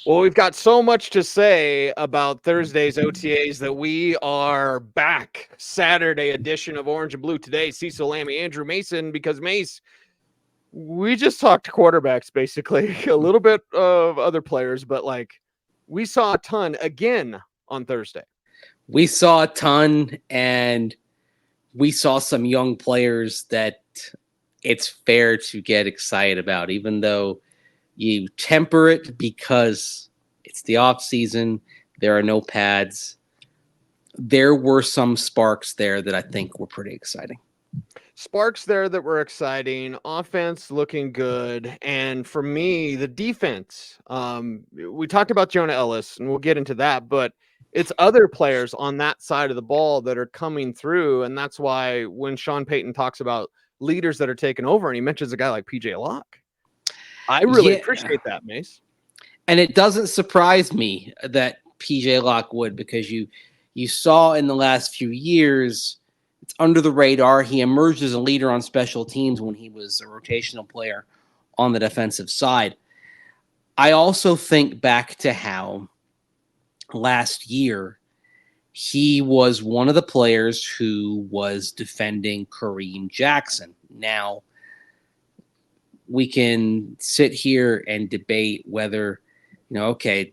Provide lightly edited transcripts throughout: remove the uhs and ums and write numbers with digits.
Well, we've got so much to say about Thursday's OTAs that we are back. Saturday edition of Orange and Blue today. Cecil, Lammey, Andrew, Mason, because Mace, we just talked quarterbacks basically, a little bit of other players, but like we saw a ton again on Thursday. We saw a ton, and we saw some young players that it's fair to get excited about, even though you temper it because it's the off season. There are no pads. There were some sparks there that I think were pretty exciting. Sparks there that were exciting, offense looking good, and for me, the defense. We talked about Jonah Ellis, and we'll get into that, but it's other players on that side of the ball that are coming through, and that's why when Sean Payton talks about leaders that are taking over, and he mentions a guy like PJ Locke, I really appreciate that, Mace. And it doesn't surprise me that PJ Locke would, because you saw in the last few years, it's under the radar. He emerged as a leader on special teams when he was a rotational player on the defensive side. I also think back to how last year he was one of the players who was defending Kareem Jackson. Now, we can sit here and debate whether, the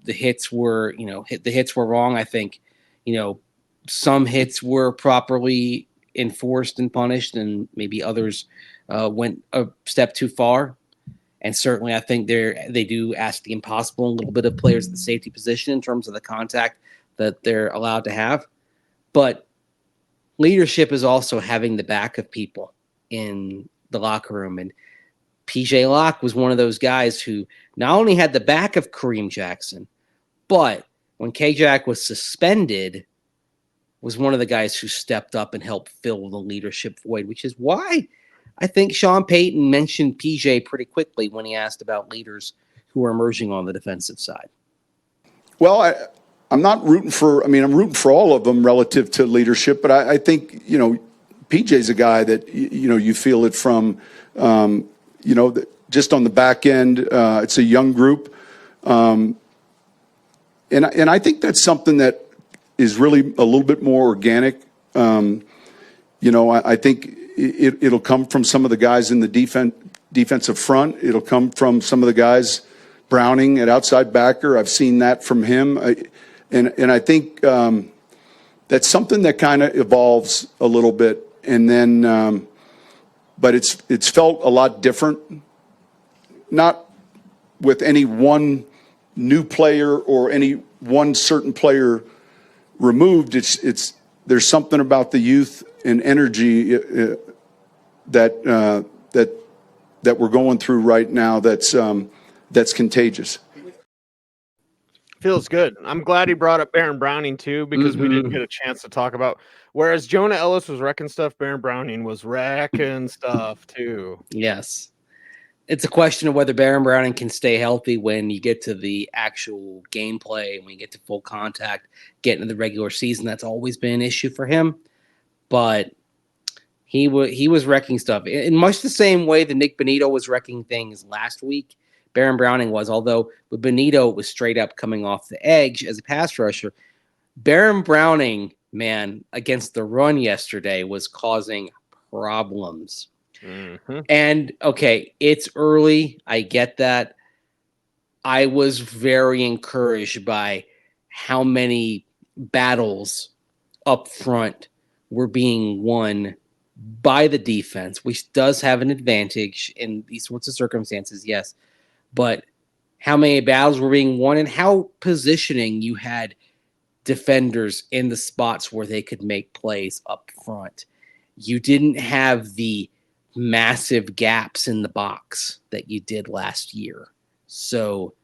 hits were, the hits were wrong. I think, some hits were properly enforced and punished, and maybe others went a step too far. And certainly I think they do ask the impossible a little bit of players at the safety position in terms of the contact that they're allowed to have. But leadership is also having the back of people in the locker room. And PJ Locke was one of those guys who not only had the back of Kareem Jackson, but when K-Jack was suspended, was one of the guys who stepped up and helped fill the leadership void, which is why I think Sean Payton mentioned PJ pretty quickly when he asked about leaders who are emerging on the defensive side. Well, I'm not rooting for, I'm rooting for all of them relative to leadership, but I think, PJ's a guy that, you feel it from, just on the back end. It's a young group. And I think that's something that is really a little bit more organic. I think it'll come from some of the guys in the defensive front. It'll come from some of the guys, Browning at outside backer. I've seen that from him. And I think that's something that kind of evolves a little bit. And then, but it's felt a lot different, not with any one new player or any one certain player removed. There's something about the youth and energy that we're going through right now that's contagious. Feels good. I'm glad he brought up Baron Browning too, because we didn't get a chance to talk about. Whereas Jonah Ellis was wrecking stuff, Baron Browning was wrecking stuff too. Yes. It's a question of whether Baron Browning can stay healthy when you get to the actual gameplay, when you get to full contact, get into the regular season. That's always been an issue for him. But he was wrecking stuff in much the same way that Nick Bonito was wrecking things last week. Baron Browning was, although with Bonito, it was straight up coming off the edge as a pass rusher. Baron Browning, man, against the run yesterday was causing problems. Mm-hmm. And, okay, it's early. I get that. I was very encouraged by how many battles up front were being won by the defense, which does have an advantage in these sorts of circumstances, yes. But how many battles were being won and how positioning you had defenders in the spots where they could make plays up front. You didn't have the massive gaps in the box that you did last year. So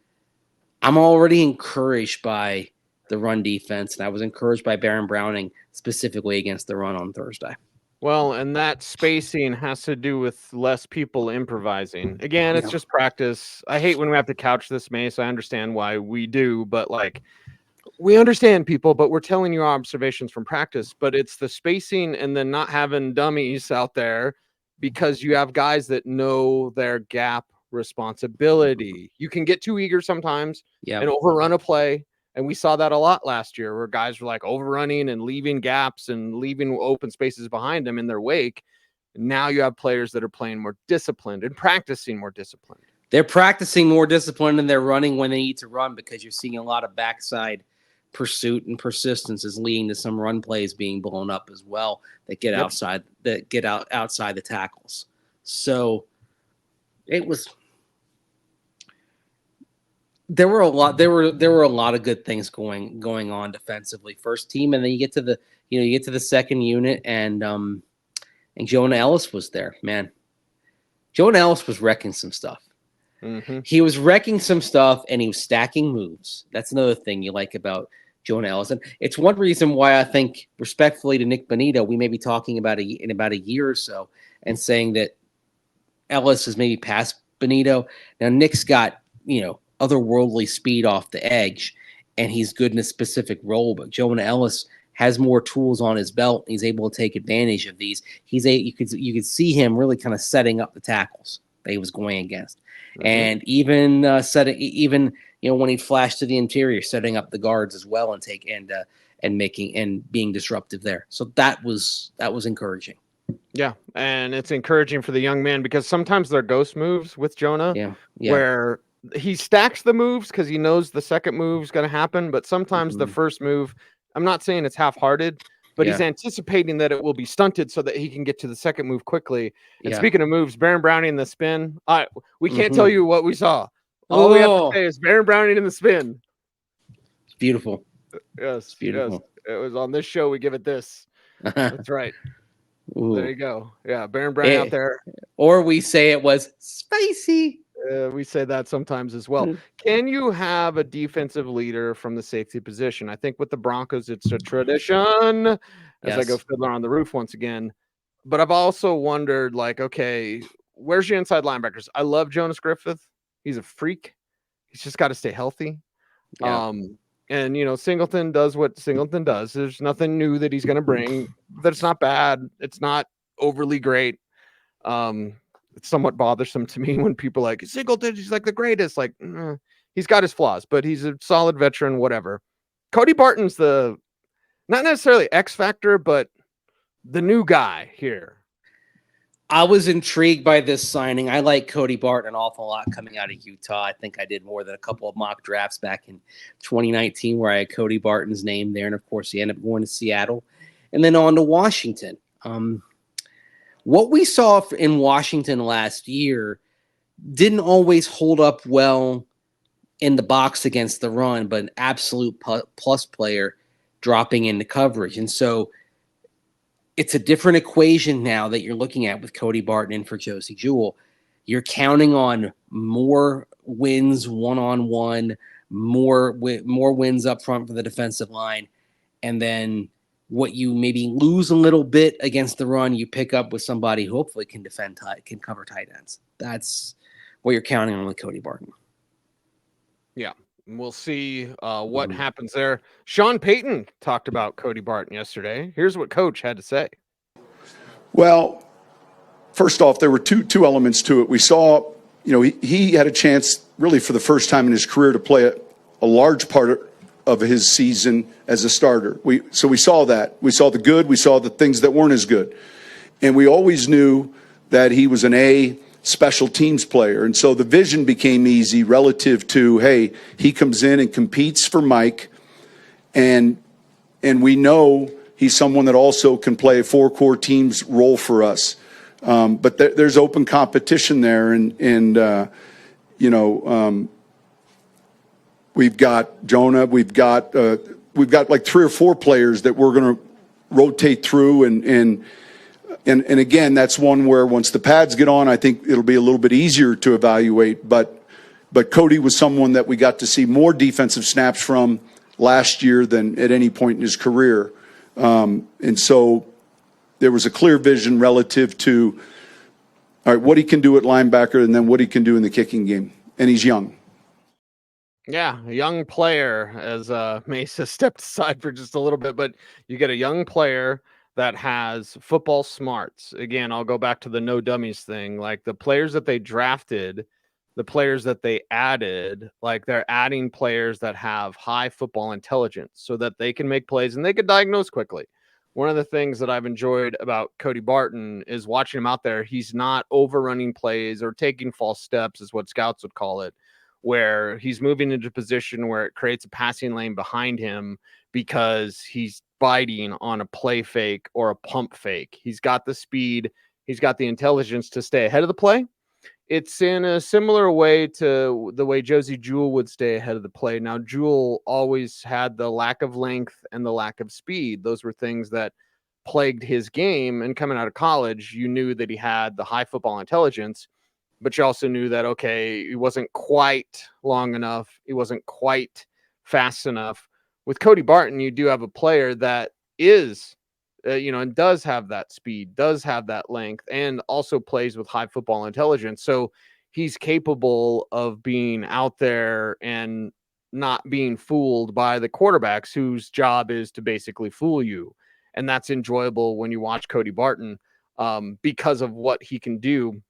I'm already encouraged by the run defense, and I was encouraged by Baron Browning specifically against the run on Thursday. Well, and that spacing has to do with less people improvising. Again, it's just practice. I hate when we have to couch this, Mace. I understand why we do, but we understand people, but we're telling you observations from practice. But it's the spacing and then not having dummies out there, because you have guys that know their gap responsibility. You can get too eager sometimes and Yeah. overrun a play. And we saw that a lot last year where guys were like overrunning and leaving gaps and leaving open spaces behind them in their wake. Now you have players that are playing more disciplined and practicing more disciplined. They're practicing more discipline and they're running when they need to run, because you're seeing a lot of backside pursuit and persistence is leading to some run plays being blown up as well that get outside the tackles. So it was, there were a lot of good things going on defensively. First team, and then you get to the second unit, and Jonah Ellis was there. Man, Jonah Ellis was wrecking some stuff. Mm-hmm. He was wrecking some stuff, and he was stacking moves. That's another thing you like about Jonah Ellis. And it's one reason why I think, respectfully to Nick Bonito, we may be talking about in about a year or so and saying that Ellis is maybe past Bonito. Now, Nick's got, otherworldly speed off the edge, and he's good in a specific role, but Jonah Ellis has more tools on his belt. He's able to take advantage of these. You could see him really kind of setting up the tackles that he was going against. Mm-hmm. And even when he flashed to the interior, setting up the guards as well and being disruptive there. So that was encouraging. Yeah, and it's encouraging for the young man because sometimes they're ghost moves with Jonah, where he stacks the moves because he knows the second move is going to happen. But sometimes the first move, I'm not saying it's half-hearted, but he's anticipating that it will be stunted so that he can get to the second move quickly. And speaking of moves, Baron Browning in the spin, we can't tell you what we saw. All we have to say is Baron Browning in the spin. It's beautiful. Yes, it's beautiful. Yes. It was on this show. We give it this. That's right. Ooh. There you go. Yeah, Baron Browning out there. Or we say it was spicy. We say that sometimes as well. Can you have a defensive leader from the safety position? I think with the Broncos, it's a tradition, as I go Fiddler on the Roof once again. But I've also wondered, okay, where's your inside linebackers? I love Jonas Griffith. He's a freak. He's just got to stay healthy. Yeah. And, Singleton does what Singleton does. There's nothing new that he's going to bring. That's not bad. It's not overly great. It's somewhat bothersome to me when people are like, Singleton, he's like the greatest. He's got his flaws, but he's a solid veteran, whatever. Cody Barton's not necessarily X factor, but the new guy here. I was intrigued by this signing. I like Cody Barton an awful lot coming out of Utah. I think I did more than a couple of mock drafts back in 2019 where I had Cody Barton's name there. And of course, he ended up going to Seattle and then on to Washington. What we saw in Washington last year didn't always hold up well in the box against the run, but an absolute plus player dropping into coverage. And so it's a different equation now that you're looking at with Cody Barton in for Josie Jewell. You're counting on more wins one-on-one, more wins up front for the defensive line, and then what you maybe lose a little bit against the run, you pick up with somebody who hopefully can cover tight ends. That's what you're counting on with Cody Barton. Yeah, we'll see what happens there. Sean Payton talked about Cody Barton yesterday. Here's what Coach had to say. Well, first off, there were two elements to it. We saw, he had a chance really for the first time in his career to play a large part of his season as a starter. So we saw that. We saw the good. We saw the things that weren't as good. And we always knew that he was an A special teams player. And so the vision became easy relative to, hey, he comes in and competes for Mike. And we know he's someone that also can play a four-core teams role for us. But there's open competition there. We've got Jonah. We've got like 3 or 4 players that we're going to rotate through, and again, that's one where once the pads get on, I think it'll be a little bit easier to evaluate. But Cody was someone that we got to see more defensive snaps from last year than at any point in his career, and so there was a clear vision relative to all right, what he can do at linebacker, and then what he can do in the kicking game, and he's young. Yeah, a young player, as Mesa stepped aside for just a little bit, but you get a young player that has football smarts. Again, I'll go back to the no dummies thing. Like the players that they drafted the players that they added, like they're adding players that have high football intelligence so that they can make plays and they can diagnose quickly. One of the things that I've enjoyed about Cody Barton is watching him out there. He's not overrunning plays or taking false steps, is what scouts would call it, where he's moving into a position where it creates a passing lane behind him because he's biting on a play fake or a pump fake. He's got the speed, he's got the intelligence to stay ahead of the play. It's in a similar way to the way Josie Jewell would stay ahead of the play. Now, Jewell always had the lack of length and the lack of speed. Those were things that plagued his game. And coming out of college, you knew that he had the high football intelligence, but you also knew that, okay, he wasn't quite long enough. He wasn't quite fast enough. With Cody Barton, you do have a player that is and does have that speed, does have that length, and also plays with high football intelligence. So he's capable of being out there and not being fooled by the quarterbacks whose job is to basically fool you. And that's enjoyable when you watch Cody Barton because of what he can do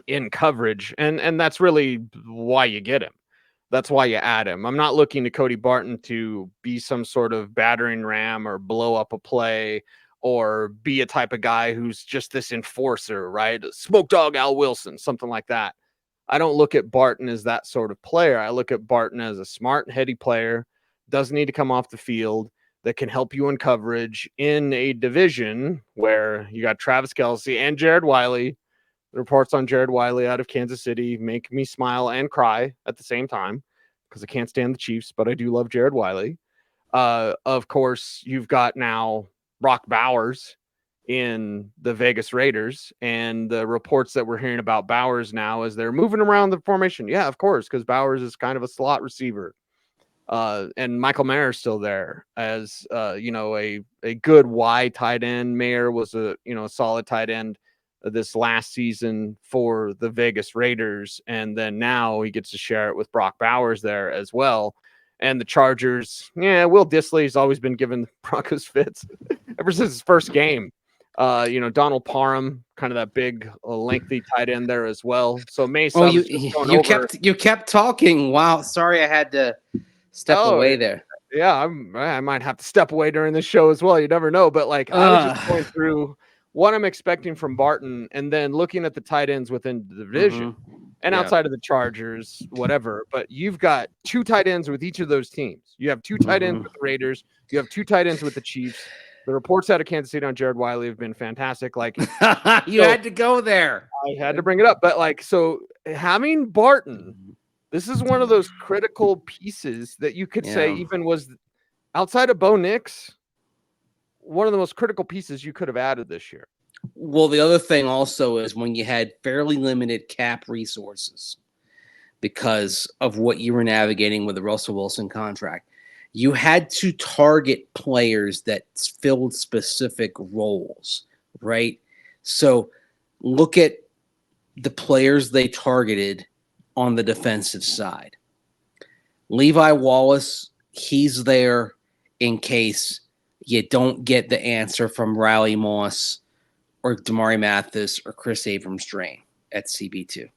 in coverage. And that's really why you get him. That's why you add him. I'm not looking to Cody Barton to be some sort of battering ram or blow up a play or be a type of guy who's just this enforcer, right? Smoke dog Al Wilson, something like that. I don't look at Barton as that sort of player. I look at Barton as a smart, heady player, doesn't need to come off the field, that can help you in coverage in a division where you got Travis Kelce and Jared Wiley. The reports on Jared Wiley out of Kansas City make me smile and cry at the same time because I can't stand the Chiefs, but I do love Jared Wiley. Of course, you've got now Brock Bowers in the Vegas Raiders, and the reports that we're hearing about Bowers now is they're moving around the formation. Yeah, of course, because Bowers is kind of a slot receiver. And Michael Mayer's still there as a good wide tight end. Mayer was a solid tight end this last season for the Vegas Raiders, and then now he gets to share it with Brock Bowers there as well. And the Chargers, Will Dissly's always been giving the Broncos fits ever since his first game. Donald Parham, kind of that big, lengthy tight end there as well. So Mason, you kept talking. Wow, sorry, I had to step away there. Yeah, I might have to step away during the show as well. You never know, but I was just going through what I'm expecting from Barton, and then looking at the tight ends within the division and outside of the Chargers, whatever. But you've got two tight ends with each of those teams. You have two tight ends with the Raiders. You have two tight ends with the Chiefs. The reports out of Kansas City on Jared Wiley have been fantastic. You had to go there. I had to bring it up. But so having Barton, this is one of those critical pieces that you could say even was outside of Bo Nix, one of the most critical pieces you could have added this year. Well, the other thing also is when you had fairly limited cap resources because of what you were navigating with the Russell Wilson contract, you had to target players that filled specific roles, right? So look at the players they targeted on the defensive side. Levi Wallace, he's there in case you don't get the answer from Riley Moss or Damari Mathis or Chris Abrams-Drain at CB2,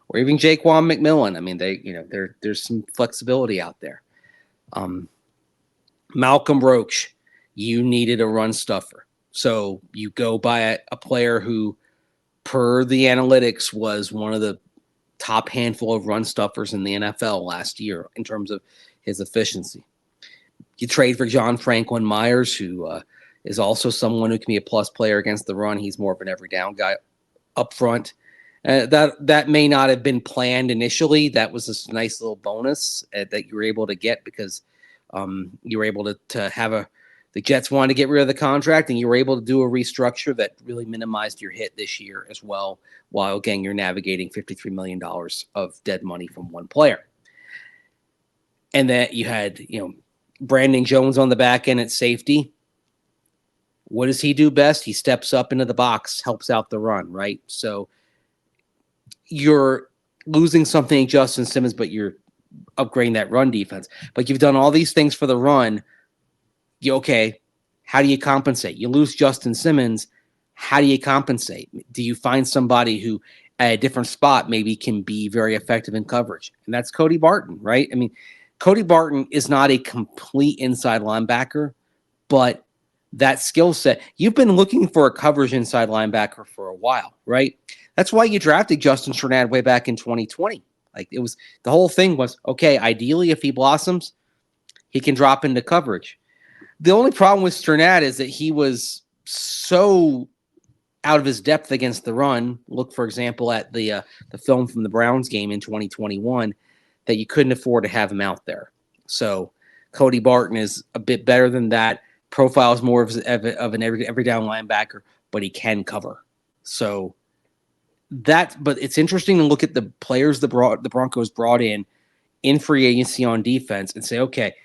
or even Jaquan McMillan. I mean, there's some flexibility out there. Malcolm Roach, you needed a run stuffer. So you go by a player who, per the analytics, was one of the top handful of run stuffers in the NFL last year in terms of his efficiency. You trade for John Franklin Myers, who is also someone who can be a plus player against the run. He's more of an every down guy up front. That may not have been planned initially. That was a nice little bonus that you were able to get because you were able to have the Jets wanted to get rid of the contract, and you were able to do a restructure that really minimized your hit this year as well, while, again, you're navigating $53 million of dead money from one player. And that you had, Brandon Jones on the back end at safety. What does he do best? He steps up into the box, helps out the run, right? So you're losing something in Justin Simmons, but you're upgrading that run defense. But you've done all these things for the run. How do you compensate? You lose Justin Simmons. How do you compensate? Do you find somebody who at a different spot maybe can be very effective in coverage. And that's Cody Barton, right? I mean, Cody Barton is not a complete inside linebacker, but that skill set, you've been looking for a coverage inside linebacker for a while, right? That's why you drafted Justin Strnad way back in 2020. Like it was, the whole thing was, okay, ideally if he blossoms, he can drop into coverage. The only problem with Strnad is that he was so out of his depth against the run. Look, for example, at the film from the Browns game in 2021, that you couldn't afford to have him out there. So Cody Barton is a bit better than that. Profiles more of an every down linebacker, but he can cover. So but it's interesting to look at the players the Broncos brought in free agency on defense and say, okay,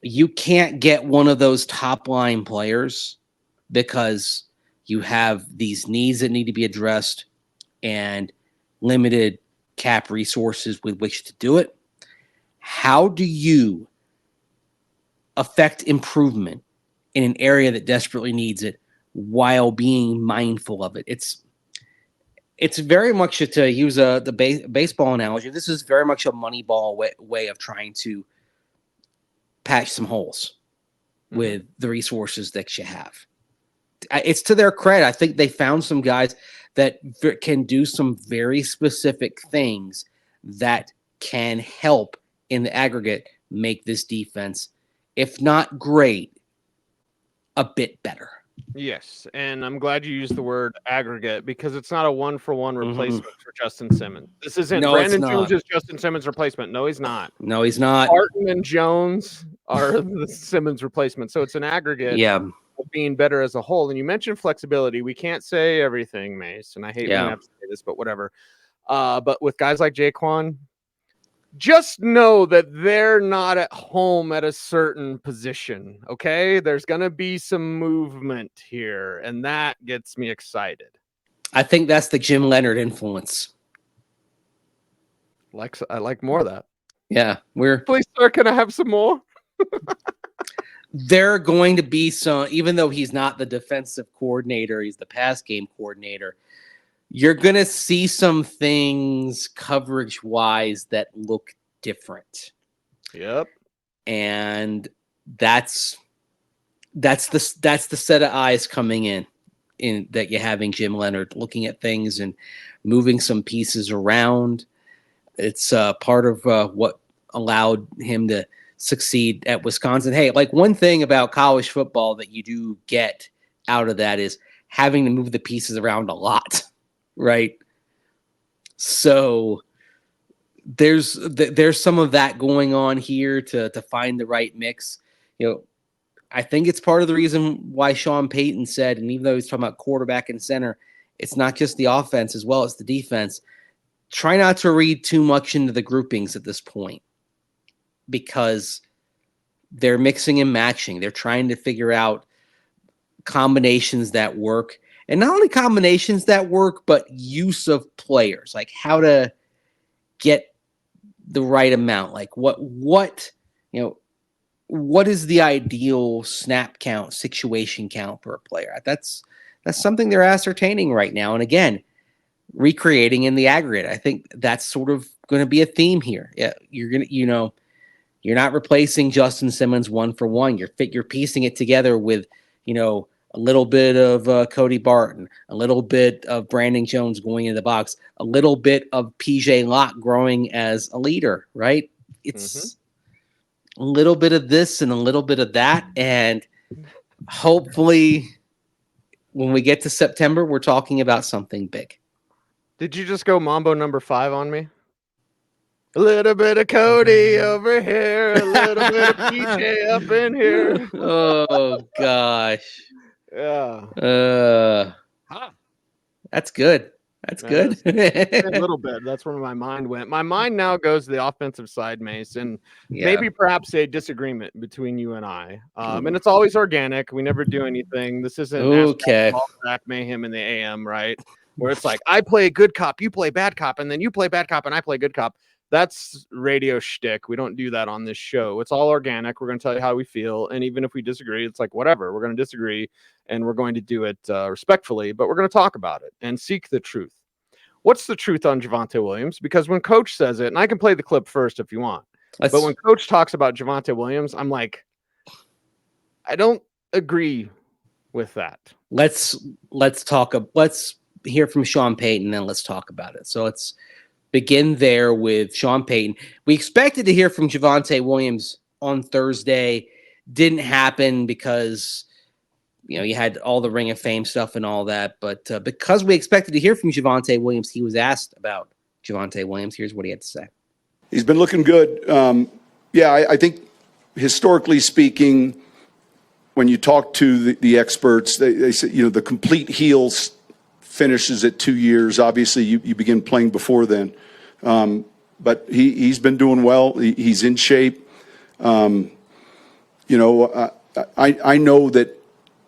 you can't get one of those top line players because you have these needs that need to be addressed and limited cap resources with which to do it. How do you affect improvement in an area that desperately needs it while being mindful of it? It's very much, to use the baseball analogy, this is very much a Moneyball way of trying to patch some holes with the resources that you have. It's to their credit. I think they found some guys that can do some very specific things that can help in the aggregate make this defense, if not great, a bit better. Yes, and I'm glad you used the word aggregate because it's not a one-for-one replacement for Justin Simmons. This isn't Brandon Jones' Justin Simmons replacement. No, he's not. No, he's not. Barton and Jones are the Simmons replacement. So it's an aggregate of being better as a whole. And you mentioned flexibility. We can't say everything, Mace, and I hate when we have to say this, but whatever. But with guys like Jaquan, just know that they're not at home at a certain position, okay? There's going to be some movement here, and that gets me excited. I think that's the Jim Leonard influence. I like more of that. Yeah. Please, sir, can I have some more? There are going to be some, even though he's not the defensive coordinator, he's the pass game coordinator, you're going to see some things coverage-wise that look different. Yep. And that's the set of eyes coming in that you're having Jim Leonard looking at things and moving some pieces around. It's part of what allowed him to succeed at Wisconsin. Hey, like one thing about college football that you do get out of that is having to move the pieces around a lot. Right. So there's some of that going on here to find the right mix. I think it's part of the reason why Sean Payton said, and even though he's talking about quarterback and center, it's not just the offense as well as the defense. Try not to read too much into the groupings at this point because they're mixing and matching. They're trying to figure out combinations that work. And not only combinations that work, but use of players, like how to get the right amount. Like what is the ideal snap count, situation count for a player? That's something they're ascertaining right now. And again, recreating in the aggregate. I think that's sort of going to be a theme here. Yeah, you're not replacing Justin Simmons one for one. You're piecing it together with, a little bit of Cody Barton, a little bit of Brandon Jones going into the box, a little bit of PJ Locke growing as a leader, right? It's a little bit of this and a little bit of that. And hopefully when we get to September, we're talking about something big. Did you just go Mambo number 5 on me? A little bit of Cody over here, a little bit of PJ up in here. Oh, gosh. Yeah. That's good. That's good. A little bit. That's where my mind went. My mind now goes to the offensive side, Mace, and maybe perhaps a disagreement between you and I. And it's always organic. We never do anything. This isn't Back Mayhem in the AM, right? Where it's like, I play good cop, you play bad cop, and then you play bad cop, and I play good cop. That's radio shtick. We don't do that on this show. It's all organic. We're going to tell you how we feel. And even if we disagree, it's like, whatever. We're going to disagree, and we're going to do it respectfully, but we're going to talk about it and seek the truth. what's the truth on Javonte Williams? Because when coach says it, and I can play the clip first if you want, but when coach talks about Javonte Williams, I'm like, I don't agree with that. Let's hear from Sean Payton, and then let's talk about it. So let's begin there with Sean Payton. We expected to hear from Javonte Williams on Thursday. Didn't happen because you had all the Ring of Fame stuff and all that. But because we expected to hear from Javonte Williams, he was asked about Javonte Williams. Here's what he had to say. He's been looking good. I think historically speaking, when you talk to the experts, they say, the complete heel finishes at 2 years. Obviously, you begin playing before then. But he's been doing well. He's in shape. I know that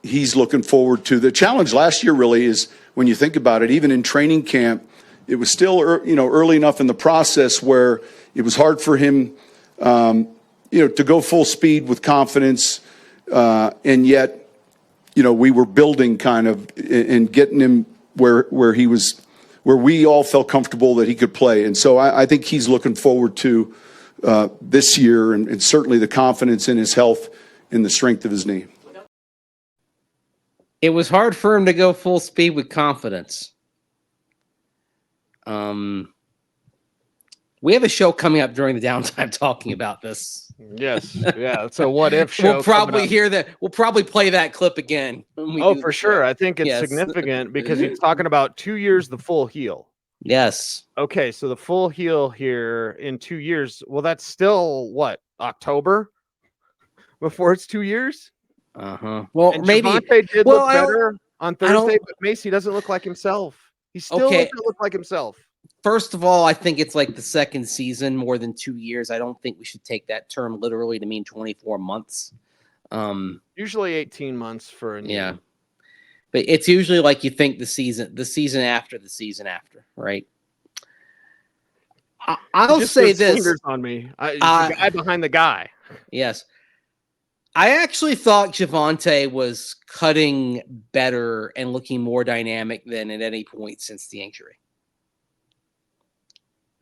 he's looking forward to the challenge last year. Really is, when you think about it, even in training camp, it was still early enough in the process where it was hard for him to go full speed with confidence, and yet we were building kind of and getting him where we all felt comfortable that he could play. And so I think he's looking forward to this year, and certainly the confidence in his health and the strength of his knee. It was hard for him to go full speed with confidence. We have a show coming up during the downtime talking about this. Yes. Yeah. It's a what if show. We'll probably hear that. We'll probably play that clip again. For sure. I think it's significant because he's talking about 2 years, the full heel. Yes. Okay. So the full heel here in 2 years. Well, that's still what, October before it's 2 years? Well, and maybe Javonte did look better on Thursday, but Macy doesn't look like himself. He still doesn't look like himself. First of all, I think it's like the second season, more than 2 years. I don't think we should take that term literally to mean 24 months. Usually 18 months for a new. Yeah. But it's usually like you think the season after, right? I'll say this. Fingers on me. The guy behind the guy. Yes. I actually thought Javonte was cutting better and looking more dynamic than at any point since the injury,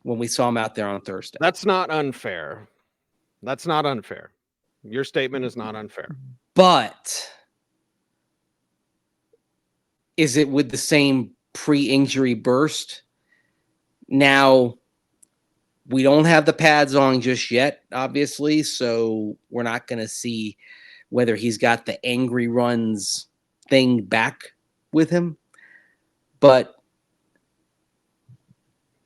when we saw him out there on Thursday. That's not unfair. Your statement is not unfair. But is it with the same pre-injury burst? Now, we don't have the pads on just yet, obviously, so we're not going to see whether he's got the angry runs thing back with him. But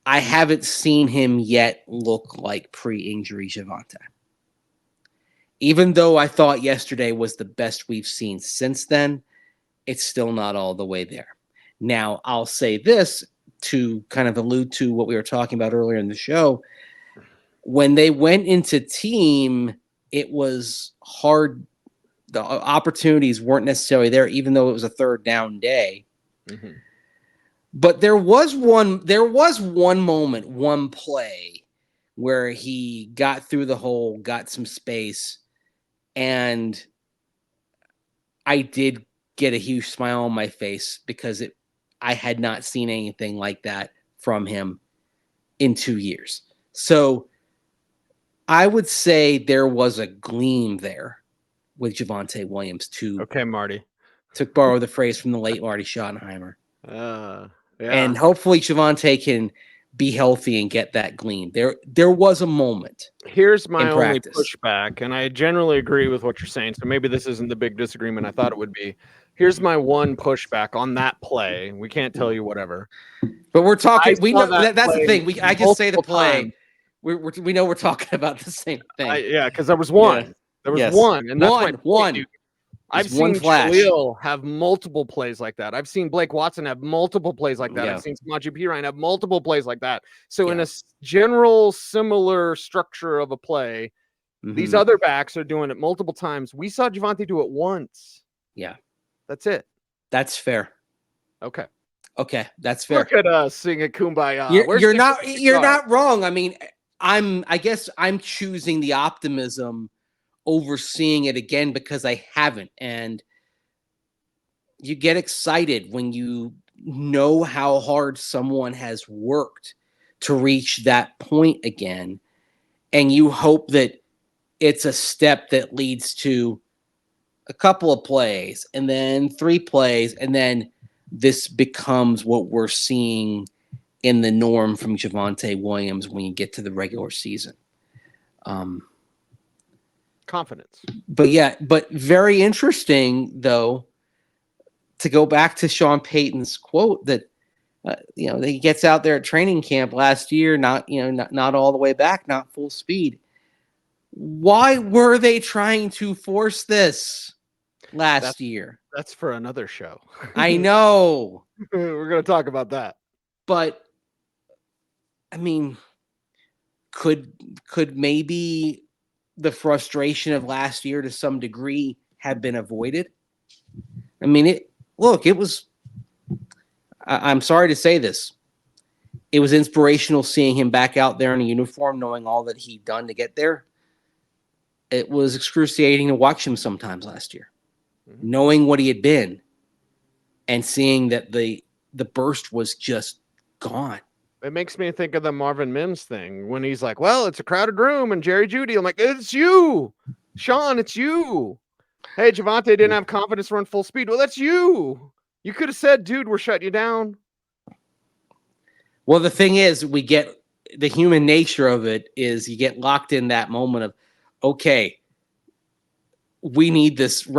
I haven't seen him yet look like pre-injury Javonte. Even though I thought yesterday was the best we've seen since then, it's still not all the way there. Now, I'll say this to kind of allude to what we were talking about earlier in the show. When they went into team, it was hard. The opportunities weren't necessarily there, even though it was a third down day. Mm-hmm. But there was one moment, one play where he got through the hole, got some space, and I did get a huge smile on my face because I had not seen anything like that from him in 2 years. So I would say there was a gleam there with Javonte Williams Marty. To borrow the phrase from the late Marty Schottenheimer. Yeah. And hopefully Javonte can be healthy and get that gleam. There was a moment. Here's my only pushback, and I generally agree with what you're saying, so maybe this isn't the big disagreement I thought it would be. Here's my one pushback on that play. We can't tell you whatever. But we're talking. We know that's the thing. I just say the play. Time. We know we're talking about the same thing. Because there was one. Yeah. There was one, and that's one. I've seen Jaleel have multiple plays like that. I've seen Blake Watson have multiple plays like that. I've seen Samaje Perine have multiple plays like that. So in a general similar structure of a play, these other backs are doing it multiple times. We saw Javonte do it once. Yeah. That's it. That's fair. Okay, that's fair. Look at us sing a kumbaya. You're not wrong. I mean, I guess I'm choosing the optimism over seeing it again because I haven't. And you get excited when you know how hard someone has worked to reach that point again. And you hope that it's a step that leads to a couple of plays and then 3 plays. And then this becomes what we're seeing in the norm from Javonte Williams when you get to the regular season. Confidence. But very interesting, though, to go back to Sean Payton's quote that, he gets out there at training camp last year, not all the way back, not full speed. Why were they trying to force this last year? That's for another show. I know. We're going to talk about that. But, I mean, could maybe the frustration of last year to some degree have been avoided? I mean, it was, I'm sorry to say this, it was inspirational seeing him back out there in a uniform, knowing all that he'd done to get there. It was excruciating to watch him sometimes last year, knowing what he had been and seeing that the burst was just gone. It makes me think of the Marvin Mims thing when he's like, well, it's a crowded room and Jerry Jeudy. I'm like, it's you, Sean, it's you. Hey, Javonte didn't have confidence to run full speed. Well, that's you. You could have said, dude, we're shutting you down. Well, the thing is, we get the human nature of it is you get locked in that moment of, okay, we need this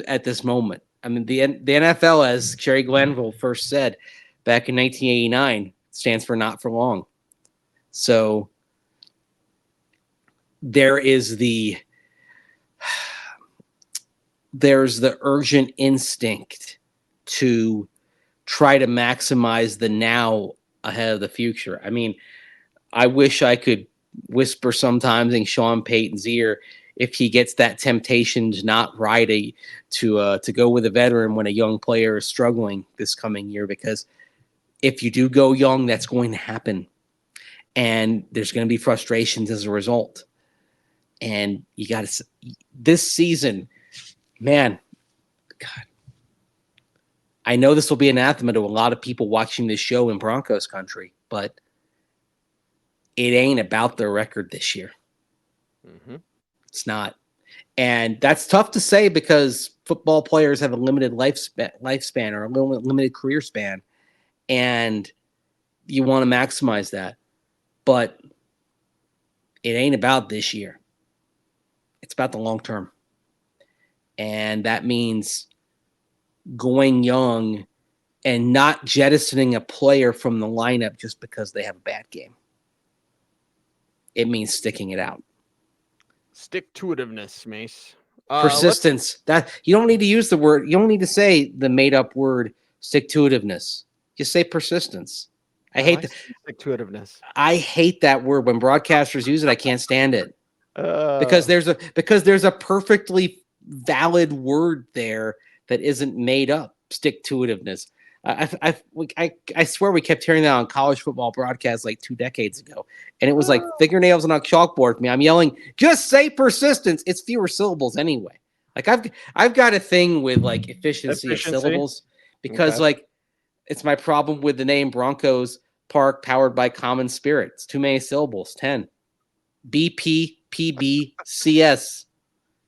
at this moment. I mean, the NFL, as Jerry Glanville first said back in 1989, stands for not for long. So there's the urgent instinct to try to maximize the now ahead of the future. I mean, I wish I could whisper sometimes in Sean Payton's ear if he gets that temptation to not ride to go with a veteran when a young player is struggling this coming year, because if you do go young, that's going to happen. And there's going to be frustrations as a result. And you got to, this season, man, God, I know this will be anathema to a lot of people watching this show in Broncos country, but it ain't about their record this year. Mm-hmm. It's not. And that's tough to say because football players have a limited lifespan or a limited career span. And you want to maximize that. But it ain't about this year. It's about the long term. And that means going young and not jettisoning a player from the lineup just because they have a bad game. It means sticking it out. Stick-to-itiveness, Mace. Persistence. That you don't need to use the word. You don't need to say the made-up word stick-to-itiveness. Just say persistence. I hate that. Stick-to-itiveness. I hate that word. When broadcasters use it, I can't stand it. Because there's a perfectly valid word there that isn't made up. Stick-to-itiveness. I swear we kept hearing that on college football broadcasts like 2 decades ago, and it was like fingernails on a chalkboard for me. I'm yelling, just say persistence. It's fewer syllables anyway. Like I've got a thing with like efficiency of syllables because like it's my problem with the name Broncos Park powered by Common Spirit. It's too many syllables. 10. BPPBCS.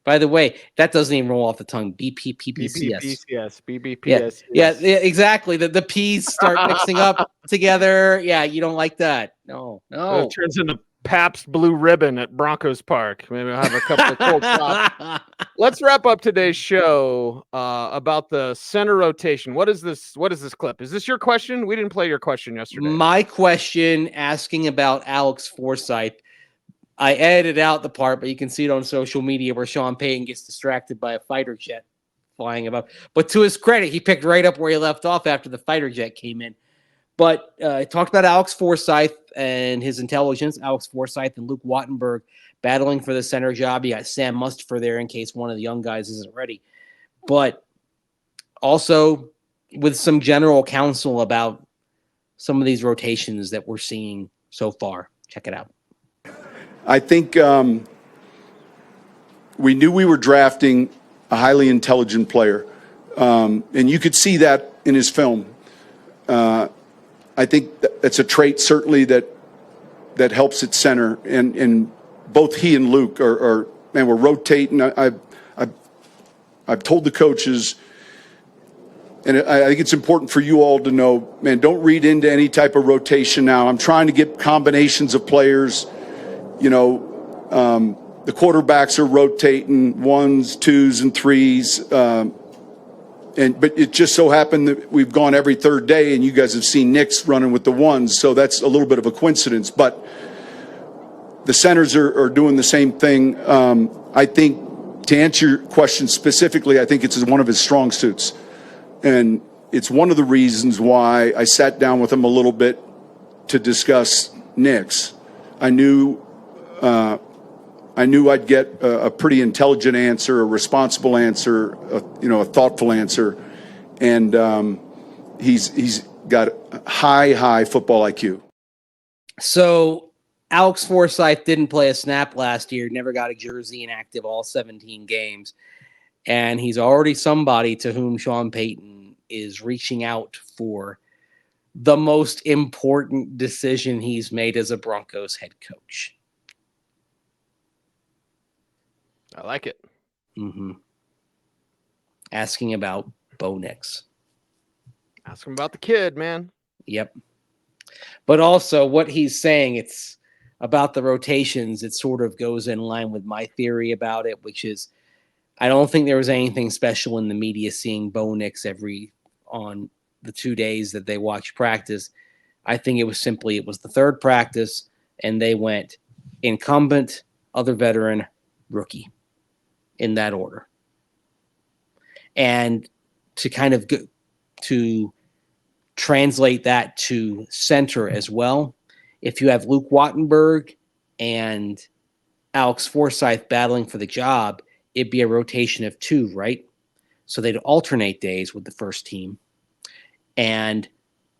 By the way, that doesn't even roll off the tongue. BPPBCS. BBPS. Yeah, exactly. The P's start mixing up together. Yeah, you don't like that. No. It turns into Pabst Blue Ribbon at Broncos Park. Maybe I'll have a couple of cold shots. Let's wrap up today's show about the center rotation. What is this clip? Is this your question? We didn't play your question yesterday. My question asking about Alex Forsythe. I edited out the part, but you can see it on social media where Sean Payton gets distracted by a fighter jet flying above. But to his credit, he picked right up where he left off after the fighter jet came in. But I talked about Alex Forsythe and his intelligence. Alex Forsythe and Luke Wattenberg battling for the center job. You got Sam Mustipher there in case one of the young guys isn't ready. But also with some general counsel about some of these rotations that we're seeing so far. Check it out. I think we knew we were drafting a highly intelligent player, and you could see that in his film. I think that's a trait certainly that helps at center. And both he and Luke are man, we're rotating. I've told the coaches, and I think it's important for you all to know, man, don't read into any type of rotation now. I'm trying to get combinations of players. You know, the quarterbacks are rotating 1s, 2s, and 3s. But it just so happened that we've gone every third day, and you guys have seen Nick's running with the 1s, so that's a little bit of a coincidence. But the centers are doing the same thing. I think, to answer your question specifically, I think it's one of his strong suits. And it's one of the reasons why I sat down with him a little bit to discuss Nick's. I knew I'd get a pretty intelligent answer, a responsible answer, a thoughtful answer, and he's got high football IQ. So Alex Forsyth didn't play a snap last year, never got a jersey, inactive all 17 games, and he's already somebody to whom Sean Payton is reaching out for the most important decision he's made as a Broncos head coach. I like it. Mm-hmm. Asking about Bo Nix. Ask him about the kid, man. Yep. But also what he's saying, it's about the rotations. It sort of goes in line with my theory about it, which is I don't think there was anything special in the media seeing Bo Nix on the 2 days that they watched practice. I think it was the third practice, and they went incumbent, other veteran, rookie, in that order. And to kind of to translate that to center as well, if you have Luke Wattenberg and Alex Forsyth battling for the job, it'd be a rotation of 2, right? So they'd alternate days with the first team. And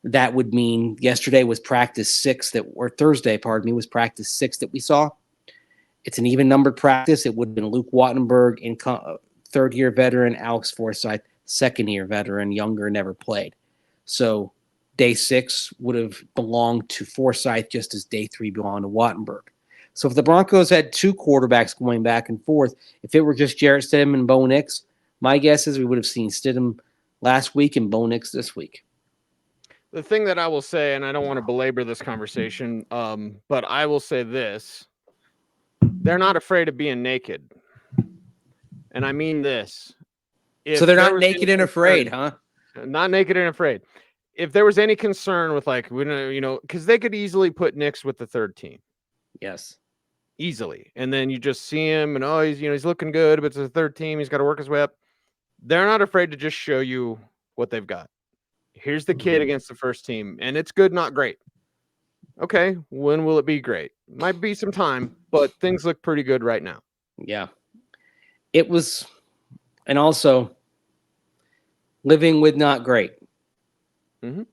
that would mean yesterday was practice 6 Thursday, was practice 6 that we saw. It's an even numbered practice. It would have been Luke Wattenberg, third-year veteran, Alex Forsyth, second-year veteran, younger, never played. So day 6 would have belonged to Forsyth just as day 3 belonged to Wattenberg. So if the Broncos had 2 quarterbacks going back and forth, if it were just Jarrett Stidham and Bo Nix, my guess is we would have seen Stidham last week and Bo Nix this week. The thing that I will say, and I don't want to belabor this conversation, but I will say this. They're not afraid of being naked. And I mean this. So they're not naked and afraid, huh? Not naked and afraid. If there was any concern with because they could easily put Nix with the third team. Yes. Easily. And then you just see him and he's looking good, but it's the third team. He's got to work his way up. They're not afraid to just show you what they've got. Here's the kid against the first team, and it's good, not great. Okay, when will it be great? Might be some time, but things look pretty good right now. Yeah. It was, and also living with not great. Mm-hmm.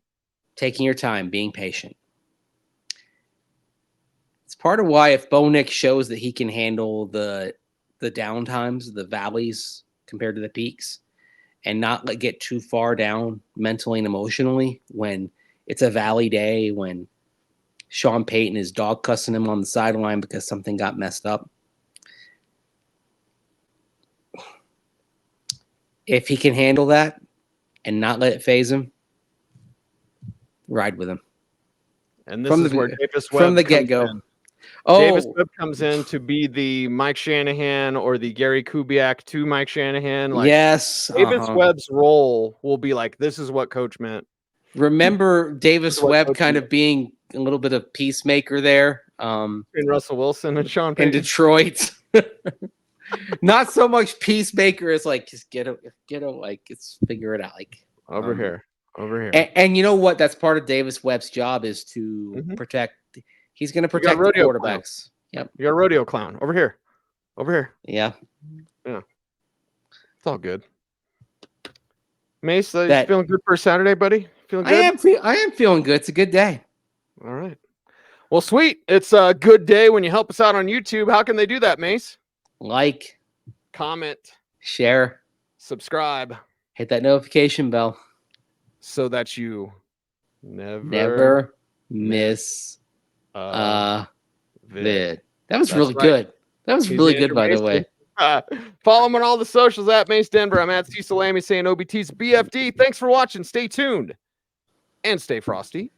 Taking your time, being patient. It's part of why if Bo Nix shows that he can handle the down times, the valleys compared to the peaks, and not get too far down mentally and emotionally when it's a valley day, when Sean Payton is dog cussing him on the sideline because something got messed up. If he can handle that and not let it phase him, ride with him. And this is where Davis Webb from the get-go. Davis Webb comes in to be the Mike Shanahan or the Gary Kubiak to Mike Shanahan. Yes. Davis Webb's role will be like, this is what coach meant. Remember Davis Webb kind of being a little bit of peacemaker there. In Russell Wilson and Sean Payton. In Detroit. Not so much peacemaker as just get it's figure it out. Over here. And you know what? That's part of Davis Webb's job is to protect. He's going to protect the quarterbacks. Yep. You're a rodeo clown. Over here. Yeah. It's all good. Mace, feeling good for Saturday, buddy? Feeling good? I am feeling good. It's a good day. All right. Well, sweet. It's a good day when you help us out on YouTube. How can they do that, Mace? Like, comment, share, subscribe, hit that notification bell so that you Never miss vid. That was really good. That was really good, by the way. Follow him on all the socials at Mace Denver. I'm at Cecil Lammey saying OBT's BFD. Thanks for watching. Stay tuned and stay frosty.